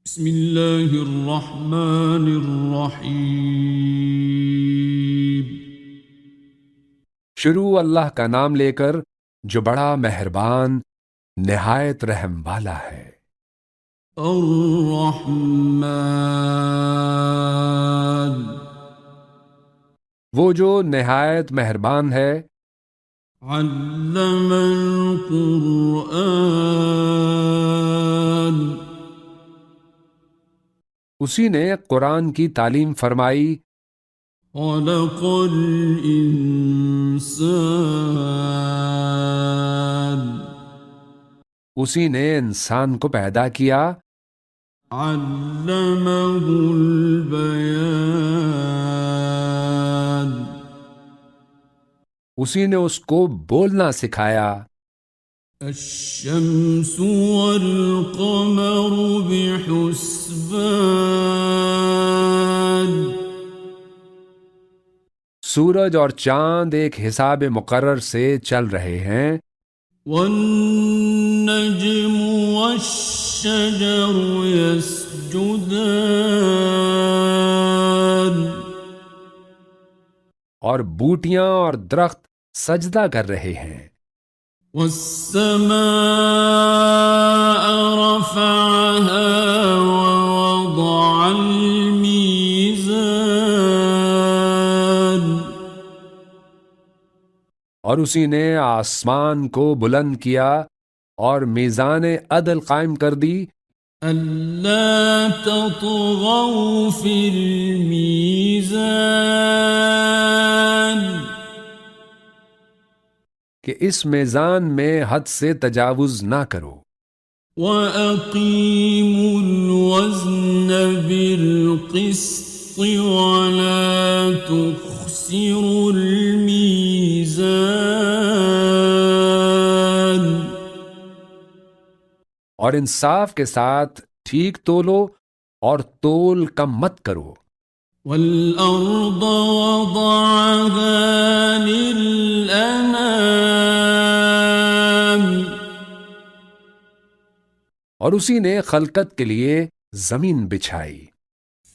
بسم اللہ الرحمن الرحیم۔ شروع اللہ کا نام لے کر جو بڑا مہربان نہایت رحم والا ہے۔ الرحمن، وہ جو نہایت مہربان ہے، علم القرآن، اسی نے قرآن کی تعلیم فرمائی، خلق الانسان، اسی نے انسان کو پیدا کیا، علمہ البیان، اسی نے اس کو بولنا سکھایا، الشمس والقمر بحسبان، سورج اور چاند ایک حساب مقرر سے چل رہے ہیں، والنجم والشجر يسجدان، اور بوٹیاں اور درخت سجدہ کر رہے ہیں، والسماء رفعها ووضع الميزان، اور اسی نے آسمان کو بلند کیا اور میزان عدل قائم کر دی، ألا تطغوا في الميزان، کہ اس میزان میں حد سے تجاوز نہ کرو، وَأَقِيمُوا الْوَزْنَ بِالْقِسْطِ وَلَا تُخْسِرُوا الْمِيزَانَ، اور انصاف کے ساتھ ٹھیک تولو اور تول کم مت کرو، وَالْأَرْضَ وَضَعَهَا لِلْأَنَامِ، اور اسی نے خلقت کے لیے زمین بچھائی،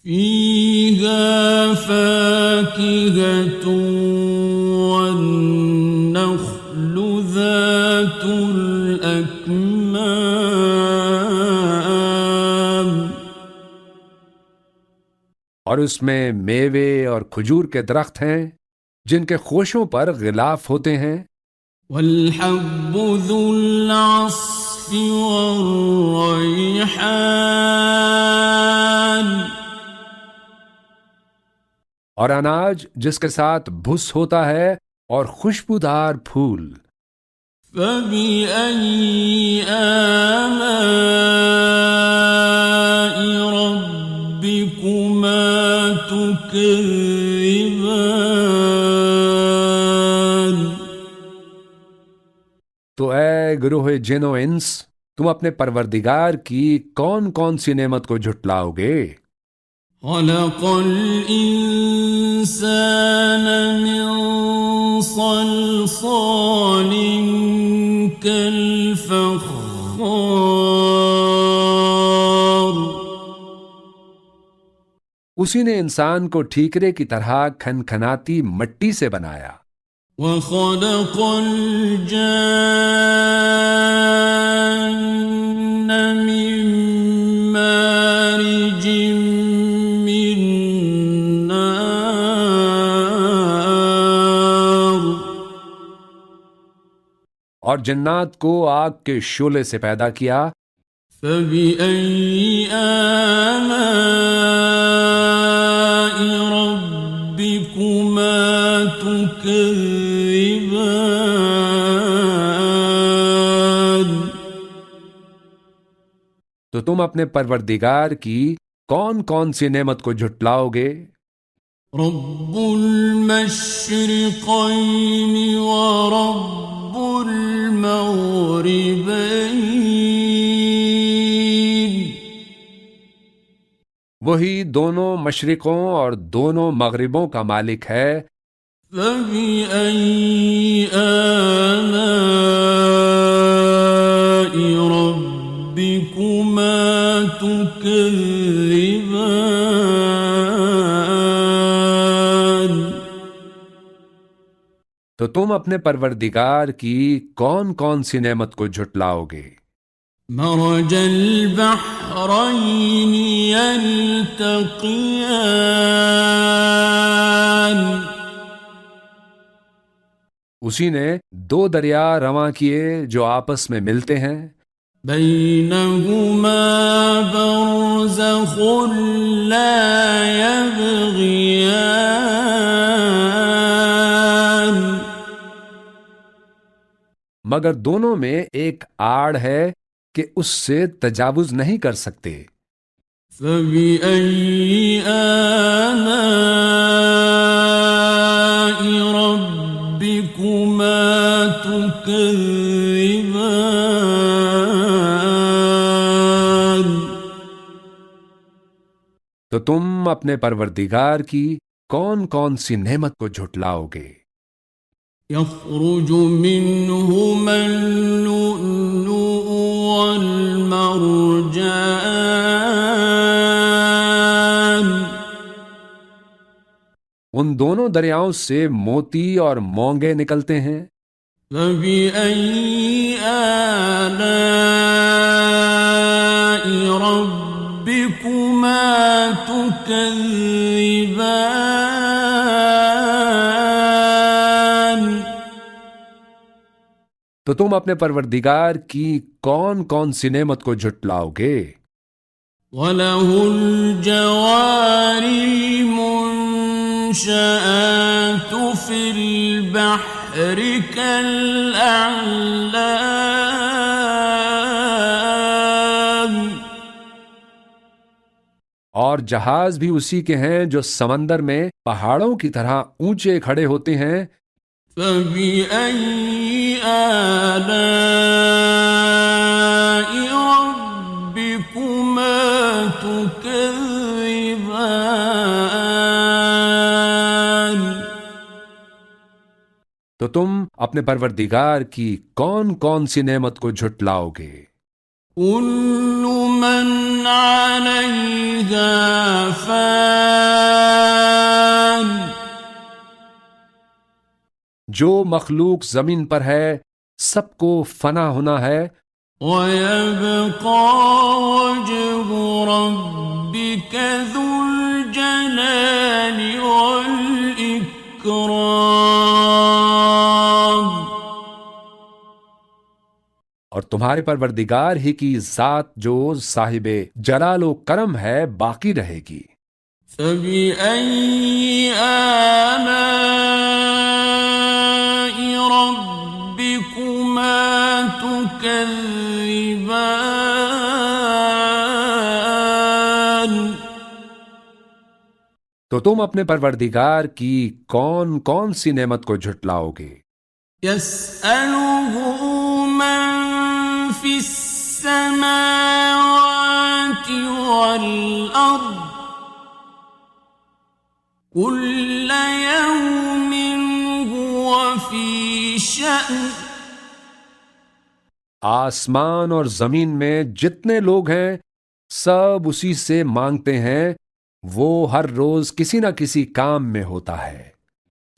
فِيهَا فَاكِهَةٌ وَالنَّخْلُ ذَاتُ الْأَكْمَامِ، اور اس میں میوے اور کھجور کے درخت ہیں جن کے خوشوں پر غلاف ہوتے ہیں، وَالْحَبُّ ذُو الْعَصْفِ وَالرَّيْحَانُ، اور اناج جس کے ساتھ بھس ہوتا ہے اور خوشبودار پھول، فَبِأَيِّ آلَاءِ رَبِّكُمَا تُكَذِّبَانِ، تو اے گروہ جن و انس، تم اپنے پروردگار کی کون کون سی نعمت کو جھٹلاؤ گے؟ خَلَقَ الْإِنسَانَ مِنْ صَلْصَالٍ كَالْفَخَّارِ، اسی نے انسان کو ٹھیکرے کی طرح کھنکھناتی مٹی سے بنایا، وَخَلَقَ الْجَانَّ مِن مَّارِجٍ مِّن نَّارٍ، اور جنات کو آگ کے شعلے سے پیدا کیا، فَبِأَيِّ آلَاءِ رَبِّكُمَا تُكَذِّبَانِ، تو تم اپنے پروردگار کی کون کون سی نعمت کو جھٹلاؤ گے؟ رب المشرقين ورب المغربين، وہی دونوں مشرقوں اور دونوں مغربوں کا مالک ہے، فَبِأَيِّ آلَاءِ رَبِّكُمَا ربكما تكذبان تو تم اپنے پروردگار کی کون کون سی نعمت کو جھٹلاؤ گے؟ مرج البحرين يلتقيان اسی نے دو دریا رواں کیے جو آپس میں ملتے ہیں، بينهما برزخ لا يبغيان مگر دونوں میں ایک آڑ ہے کہ اس سے تجاوز نہیں کر سکتے۔ فبأي آلاء ربكما تكذبان تو تم اپنے پروردگار کی کون کون سی نعمت کو جھٹلاؤ گے؟ يخرج منهما اللؤلؤ والمرجان ان دونوں دریاؤں سے موتی اور مونگے نکلتے ہیں۔ فبأي آلاء ربكما تكذبان تو تم اپنے پروردگار کی کون کون سی نعمت کو جھٹلاؤ گے؟ وَلَهُ الْجَوَارِ الْمُنشَآتُ فِي الْبَحْرِ كَالْأَعْلَامِ اور جہاز بھی اسی کے ہیں جو سمندر میں پہاڑوں کی طرح اونچے کھڑے ہوتے ہیں۔ فَبِأَيِّ آلَاءِ رَبِّكُمَا تُكَذِّبَانِ تو تم اپنے پروردگار کی کون کون سی نعمت کو جھٹلاؤ گے؟ كُلُّ مَنْ عَلَيْهَا فَانٍ جو مخلوق زمین پر ہے سب کو فنا ہونا ہے، وَيَبْقَى وَجْهُ رَبِّكَ ذُو الْجَلَالِ وَالْإِكْرَامِ اور تمہارے پروردگار ہی کی ذات جو صاحب جلال و کرم ہے باقی رہے گی۔ فَبِأَيِّ آلَاءِ رَبِّكُمَا تُكَذِّبَانِ تو تم اپنے پروردگار کی کون کون سی نعمت کو جھٹلاؤ گے؟ يَسْأَلُهُ مَن فِي السَّمَاوَاتِ وَالْأَرْضِ كُلَّ يَوْمٍ هُوَ فِي شَأْنٍ آسمان اور زمین میں جتنے لوگ ہیں سب اسی سے مانگتے ہیں، وہ ہر روز کسی نہ کسی کام میں ہوتا ہے۔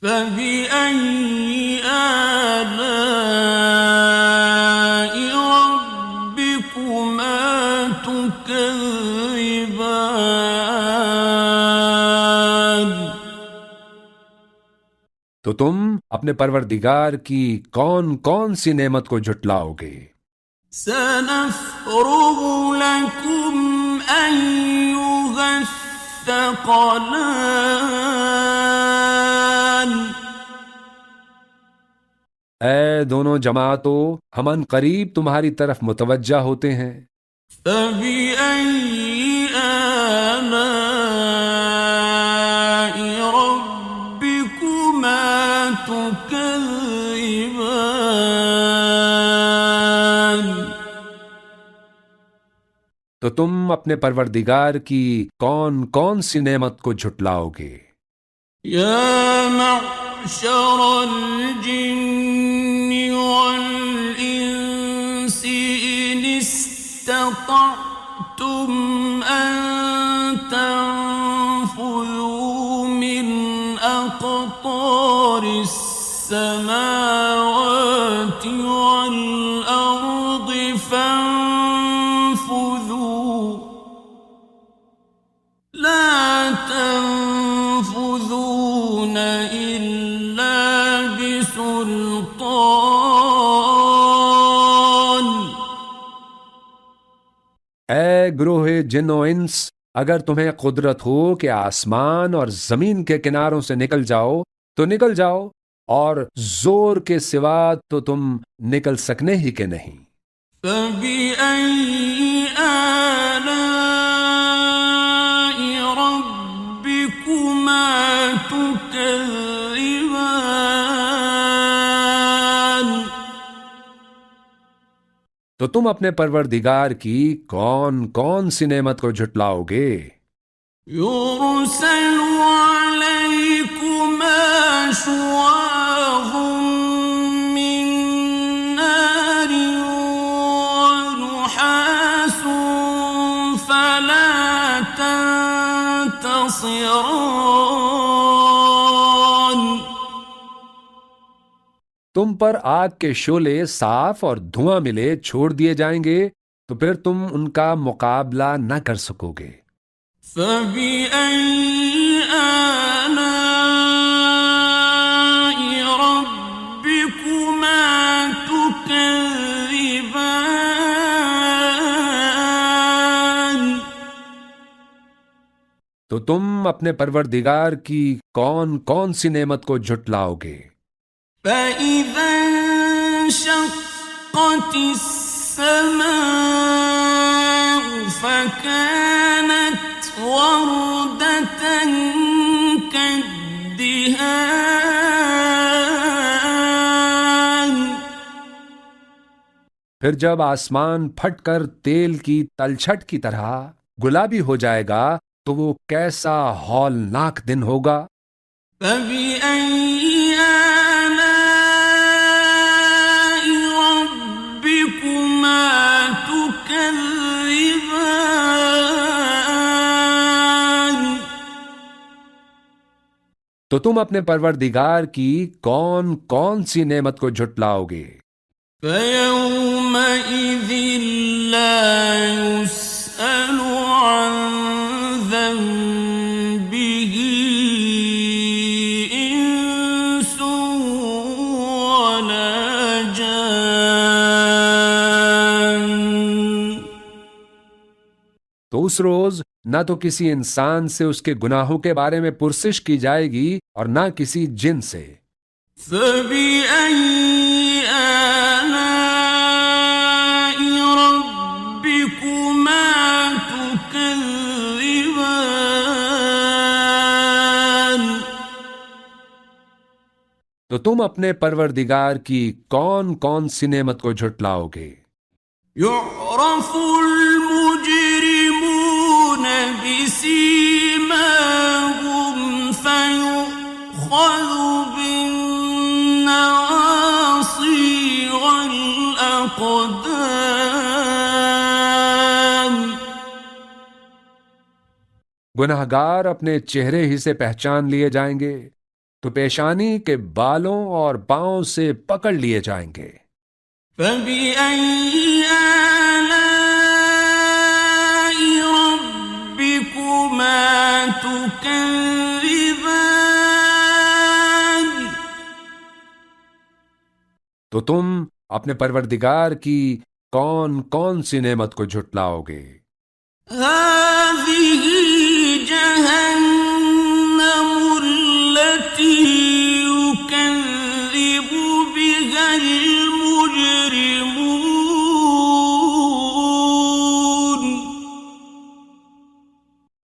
فَبِأَيِّ آلَاءِ رَبِّكُمَا تُكَذِّبَانِ تو تم اپنے پروردگار کی کون کون سی نعمت کو جھٹلاؤ گے؟ سَنَفْرُغُ لَكُمْ أَيُّهَ الثَّقَلَانِ اے دونوں جماعتوں، ہم ان قریب تمہاری طرف متوجہ ہوتے ہیں۔ فَبِأَيِّ آلَاءِ رَبِّكُمَا تُكَذِّبَانِ تو تم اپنے پروردگار کی کون کون سی نعمت کو جھٹلاؤ گے؟ يَا مَعْشَرَ الْجِنِّ وَالْإِنسِ إِنِ استطعتم أن تنفذوا من أقطار السماوات والأرض فانفذوا لا تنفذون إلا بسلطان. اے گروہ جن و انس، اگر تمہیں قدرت ہو کہ آسمان اور زمین کے کناروں سے نکل جاؤ تو نکل جاؤ، اور زور کے سوا تو تم نکل سکنے ہی کے نہیں. فَبِأَيِّ آلَاءِ رَبِّكُمَا تُكَذِّبَانِ. تو تم اپنے پروردگار کی کون کون سی نعمت کو جھٹلاؤ گے؟ يُرْسَلُ عَلَيْكُمَا شُوَاظٌ مِّن نَّارٍ وَنُحَاسٌ فَلَا تَنتَصِرَانِ. تم پر آگ کے شعلے صاف اور دھواں ملے چھوڑ دیے جائیں گے تو پھر تم ان کا مقابلہ نہ کر سکو گے. فَبِأَيِّ آلَاءِ رَبِّكُمَا تُكَذِّبَانِ. تو تم اپنے پروردگار کی کون کون سی نعمت کو جھٹلاؤ گے؟ فَإِذَا انشَقَّتِ السَّمَاءُ فَكَانَتْ وَرْدَةً كَالدِّهَانِ. پھر جب آسمان پھٹ کر تیل کی تلچھٹ کی طرح گلابی ہو جائے گا تو وہ کیسا ہولناک دن ہوگا. فَبِأَيِّ آلَاءِ رَبِّكُمَا تُكَذِّبَانِ. تو تم اپنے پروردگار کی کون کون سی نعمت کو جھٹلاؤ گے؟ فَيَوْمَئِذٍ لَا يُسْأَلُ عَن ذَنبِهِ إِنسٌ وَلَا جَانٌ. تو اس روز نہ تو کسی انسان سے اس کے گناہوں کے بارے میں پرسش کی جائے گی اور نہ کسی جن سے. فَبِأَيِّ آلَاءِ رَبِّكُمَا تُكَذِّبَانِ. تو تم اپنے پروردگار کی کون کون سی نعمت کو جھٹلاؤ گے؟ يُعْرَفُ الْمُجْرِمُونَ بِسِيمَاهُمْ فَيُؤْخَذُ بِالنَّوَاصِي وَالْأَقْدَامِ. گنہگار اپنے چہرے ہی سے پہچان لیے جائیں گے تو پیشانی کے بالوں اور پاؤں سے پکڑ لیے جائیں گے. فَبِأَيِّ آلَاءِ رَبِّكُمَا تُكَذِّبَانِ. تو تم اپنے پروردگار کی کون کون سی نعمت کو جھٹلاؤ گے؟ هَٰذِهِ جَهَنَّمُ الَّتِي يُكَذِّبُ بِهَا الْمُجْرِمُونَ.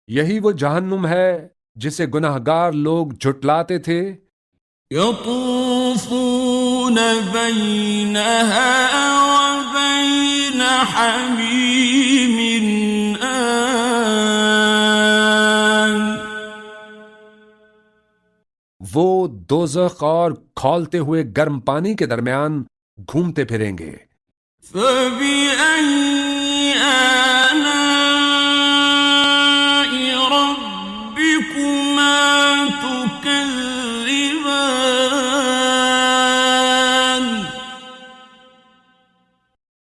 یہی وہ جہنم ہے جسے گنہگار لوگ جھٹلاتے تھے. يَطُوفُونَ بَيْنَهَا وَبَيْنَ حَمِيمٍ آنٍ. وہ دوزخ اور کھولتے ہوئے گرم پانی کے درمیان گھومتے پھریں گے. فَبِأَيِّ آلاء ربكما تكذبان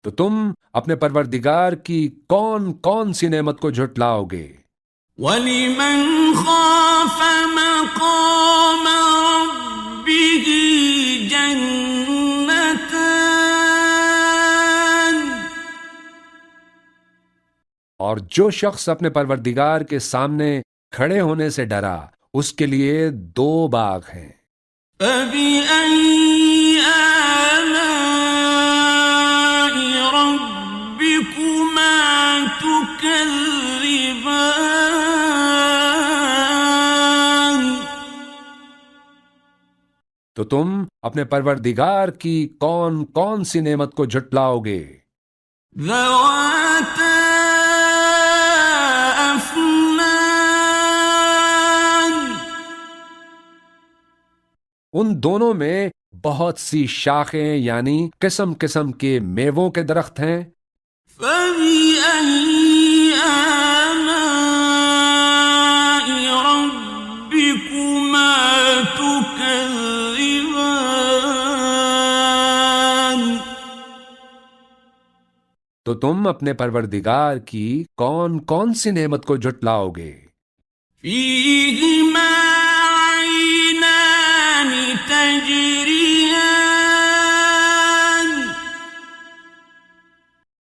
تو تم اپنے پروردگار کی کون کون سی نعمت کو جھٹلاؤ گے؟ وَلِمَنْ خَافَ مَقَامَ رَبِّهِ جَنَّتَانِ اور جو شخص اپنے پروردگار کے سامنے کھڑے ہونے سے ڈرا اس کے لیے 2 باغ ہیں۔ فَبِأَيِّ آلَاءِ رَبِّكُمَا تُكَذِّبَانِ تو تم اپنے پروردگار کی کون کون سی نعمت کو جھٹلاؤ گے؟ ذَوَاتَا أَفْنَانٍ ان دونوں میں بہت سی شاخیں یعنی قسم قسم کے میووں کے درخت ہیں۔ فَبِأَيِّ آلَاءِ رَبِّكُمَا تُكَذِّبَانِ تو تم اپنے پروردگار کی کون کون سی نعمت کو جھٹلاؤ گے؟ فِيهِمَا عَيْنَانِ تَجْرِيَانِ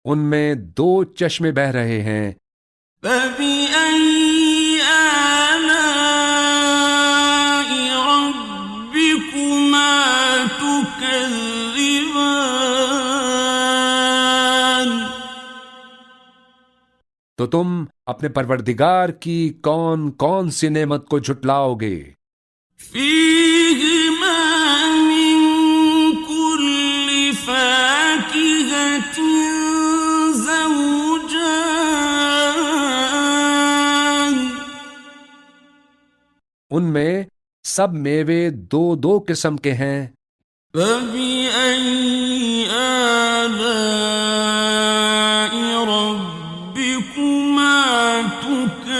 ان میں 2 چشمے بہہ رہے ہیں۔ فَبِأَيِّ آلَاءِ رَبِّكُمَا تُكَذِّبَانِ تو تم اپنے پروردگار کی کون کون سی نعمت کو جھٹلاؤ گے؟ فِيهِمَا مِن كُلِّ فَاكِهَةٍ زَوْجَانِ ان میں سب میوے 2 قسم کے ہیں۔ فَبِأَيِّ آلَاءِ رَبِّكُمَا تُكَذِّبَانِ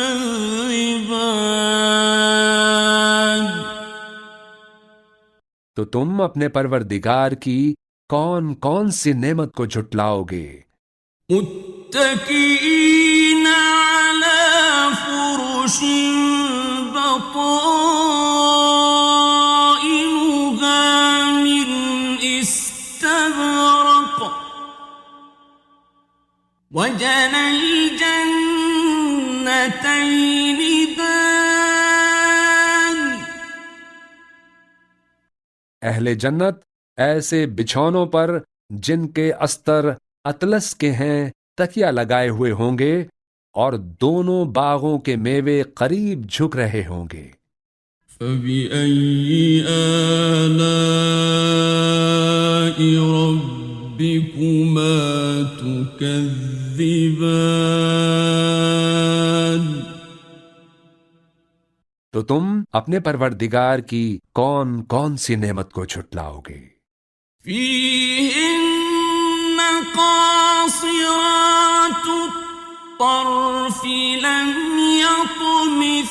تو تم اپنے پروردگار کی کون کون سی نعمت کو جھٹلاؤ گے؟ مُتَّكِئِينَ عَلَى فُرُشٍ بَطَائِنُهَا مِنْ إِسْتَبْرَقٍ وَجَنَى الْجَنَّتَيْنِ دَانٍ اہل جنت ایسے بچھونوں پر جن کے استر اطلس کے ہیں تکیہ لگائے ہوئے ہوں گے اور دونوں باغوں کے میوے قریب جھک رہے ہوں گے۔ فَبِأَيِّ آلَاءِ رَبِّكُمَا تُكَذِّبَانِ تو تم اپنے پروردگار کی کون کون سی نعمت کو جھٹلاؤ گے؟ فِيهِنَّ قَاصِرَاتُ الطَّرْفِ لَمْ يَطْمِثْهُنَّ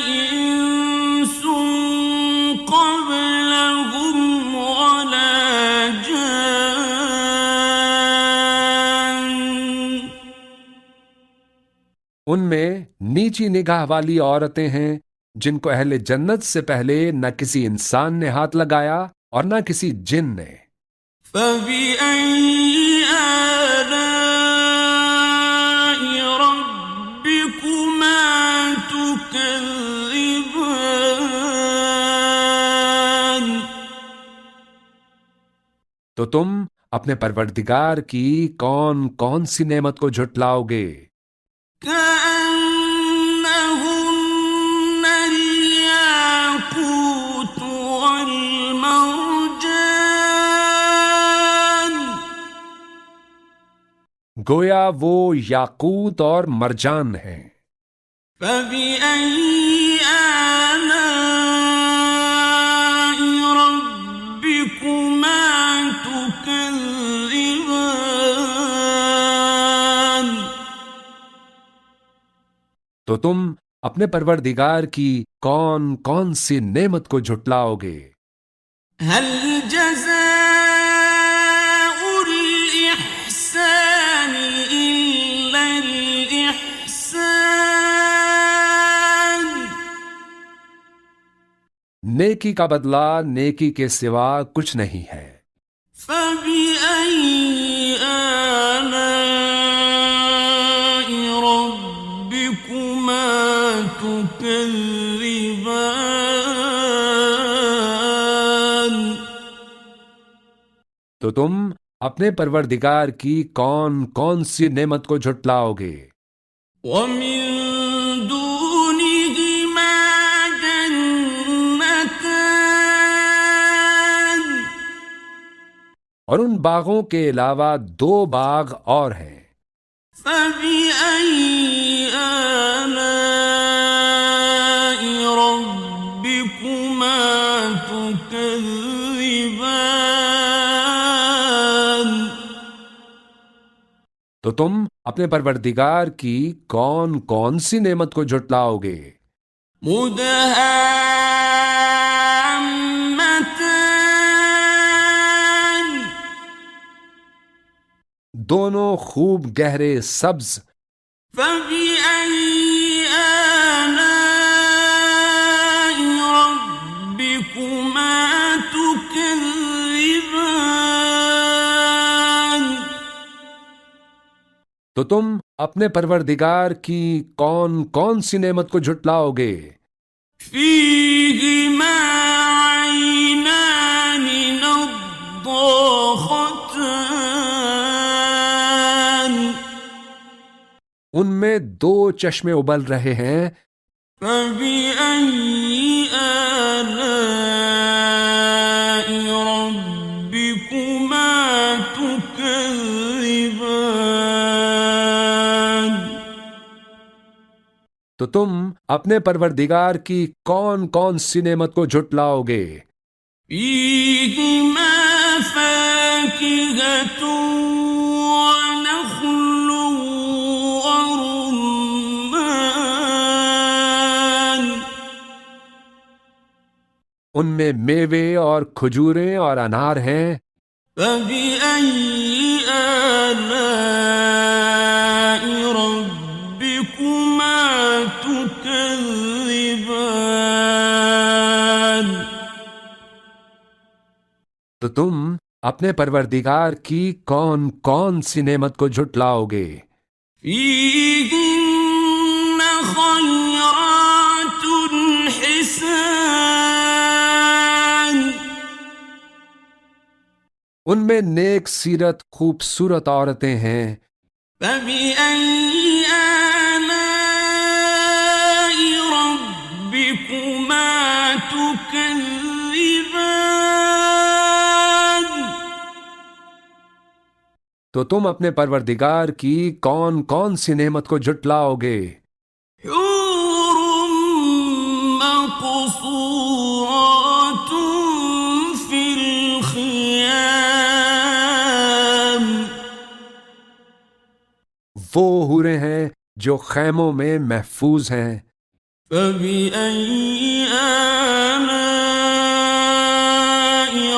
إِنسٌ قَبْلَهُمْ وَلَا جَانٌّ ان میں نیچی نگاہ والی عورتیں ہیں جن کو اہل جنت سے پہلے نہ کسی انسان نے ہاتھ لگایا اور نہ کسی جن نے۔ فَبِأَيِّ آلَاءِ رَبِّكُمَا تُكَذِّبَانِ تو تم اپنے پروردگار کی کون کون سی نعمت کو جھٹلاؤ گے؟ كَأَنَّهُنَّ الْيَاقُوتُ وَالْمَرْجَانُ گویا وہ یاقوت اور مرجان ہیں۔ فَبِأَيِّ آلَاءِ رَبِّكُمَا تُكَذِّبَانِ تو تم اپنے پروردگار کی کون کون سی نعمت کو جھٹلاؤ گے؟ هل جزاء الإحسان إلا الإحسان؟ نیکی کا بدلہ نیکی کے سوا کچھ نہیں ہے۔ فبأي آلاء ربكما تكذبان؟ تو تم اپنے پروردگار کی کون کون سی نعمت کو جھٹلاؤ گے؟ ومن دونهما جنتان؟ اور ان باغوں کے علاوہ 2 باغ اور ہیں۔ فبأي آلاء ربكما تكذبان؟ تو تم اپنے پروردگار کی کون کون سی نعمت کو جھٹلاؤ گے؟ مدهامتان؟ دونوں خوب گہرے سبز۔ فبأي آلاء ربكما تكذبان؟ تو تم اپنے پروردگار کی کون کون سی نعمت کو جھٹلاؤ گے؟ فيهما عينان نضاختان؟ ان میں 2 چشمے ابل رہے ہیں۔ فبأي آلاء ربكما تكذبان؟ تو تم اپنے پروردگار کی کون کون سی نعمت کو جھٹلاؤ گے؟ فيهما فاكهة ونخل ورمان؟ ان میں میوے اور کھجوریں اور انار ہیں۔ فبأي آلاء ربكما تكذبان؟ تو تم اپنے پروردگار کی کون کون سی نعمت کو جھٹلاؤ گے؟ فيهن خيرات حسان؟ ان میں نیک سیرت خوبصورت عورتیں ہیں۔ فبأي آلاء ربكما تكذبان؟ تو تم اپنے پروردگار کی کون کون سی نعمت کو جھٹلاؤ گے؟ حور مقصورات في الخيام؟ وہ حوریں ہیں جو خیموں میں محفوظ ہیں۔ فبأي آلاء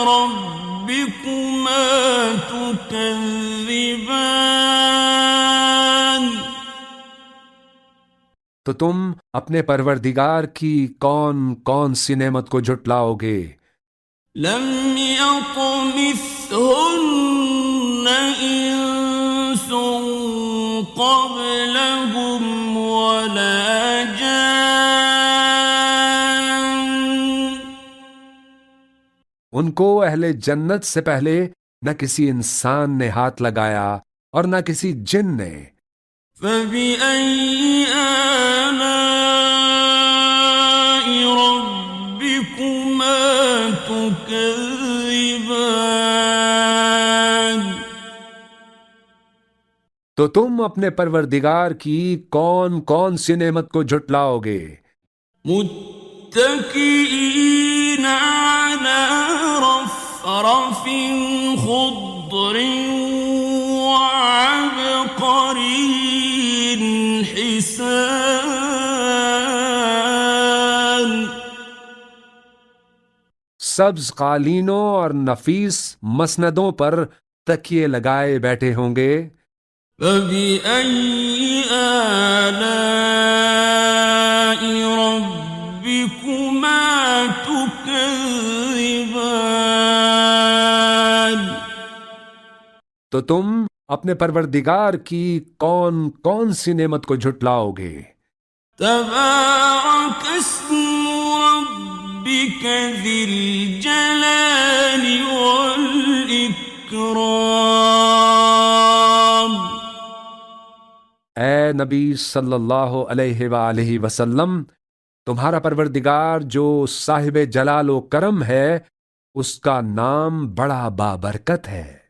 ربكما تكذبان؟ تو تم اپنے پروردگار کی کون کون سی نعمت کو جھٹلاؤ گے؟ لم يطمثهن إنس قبلهم ولا جان؟ ان کو اہل جنت سے پہلے نہ کسی انسان نے ہاتھ لگایا اور نہ کسی جن نے۔ فبأي آلاء ربكما تكذبان؟ تو تم اپنے پروردگار کی کون کون سی نعمت کو جھٹلاؤ گے؟ متكئين على رفرف خضر وعبقري حسان؟ سبز قالینوں اور نفیس مسندوں پر تکیے لگائے بیٹھے ہوں گے. فَبِأَيِّ آلَاءِ رَبِّكُمَا تُكَذِّبَانِ. تو تم اپنے پروردگار کی کون کون سی نعمت کو جھٹلاؤ گے؟ تبارک اسم ربک ذی الجلال والاکرام. اے نبی صلی اللہ علیہ وآلہ وسلم، تمہارا پروردگار جو صاحب جلال و کرم ہے، اس کا نام بڑا بابرکت ہے.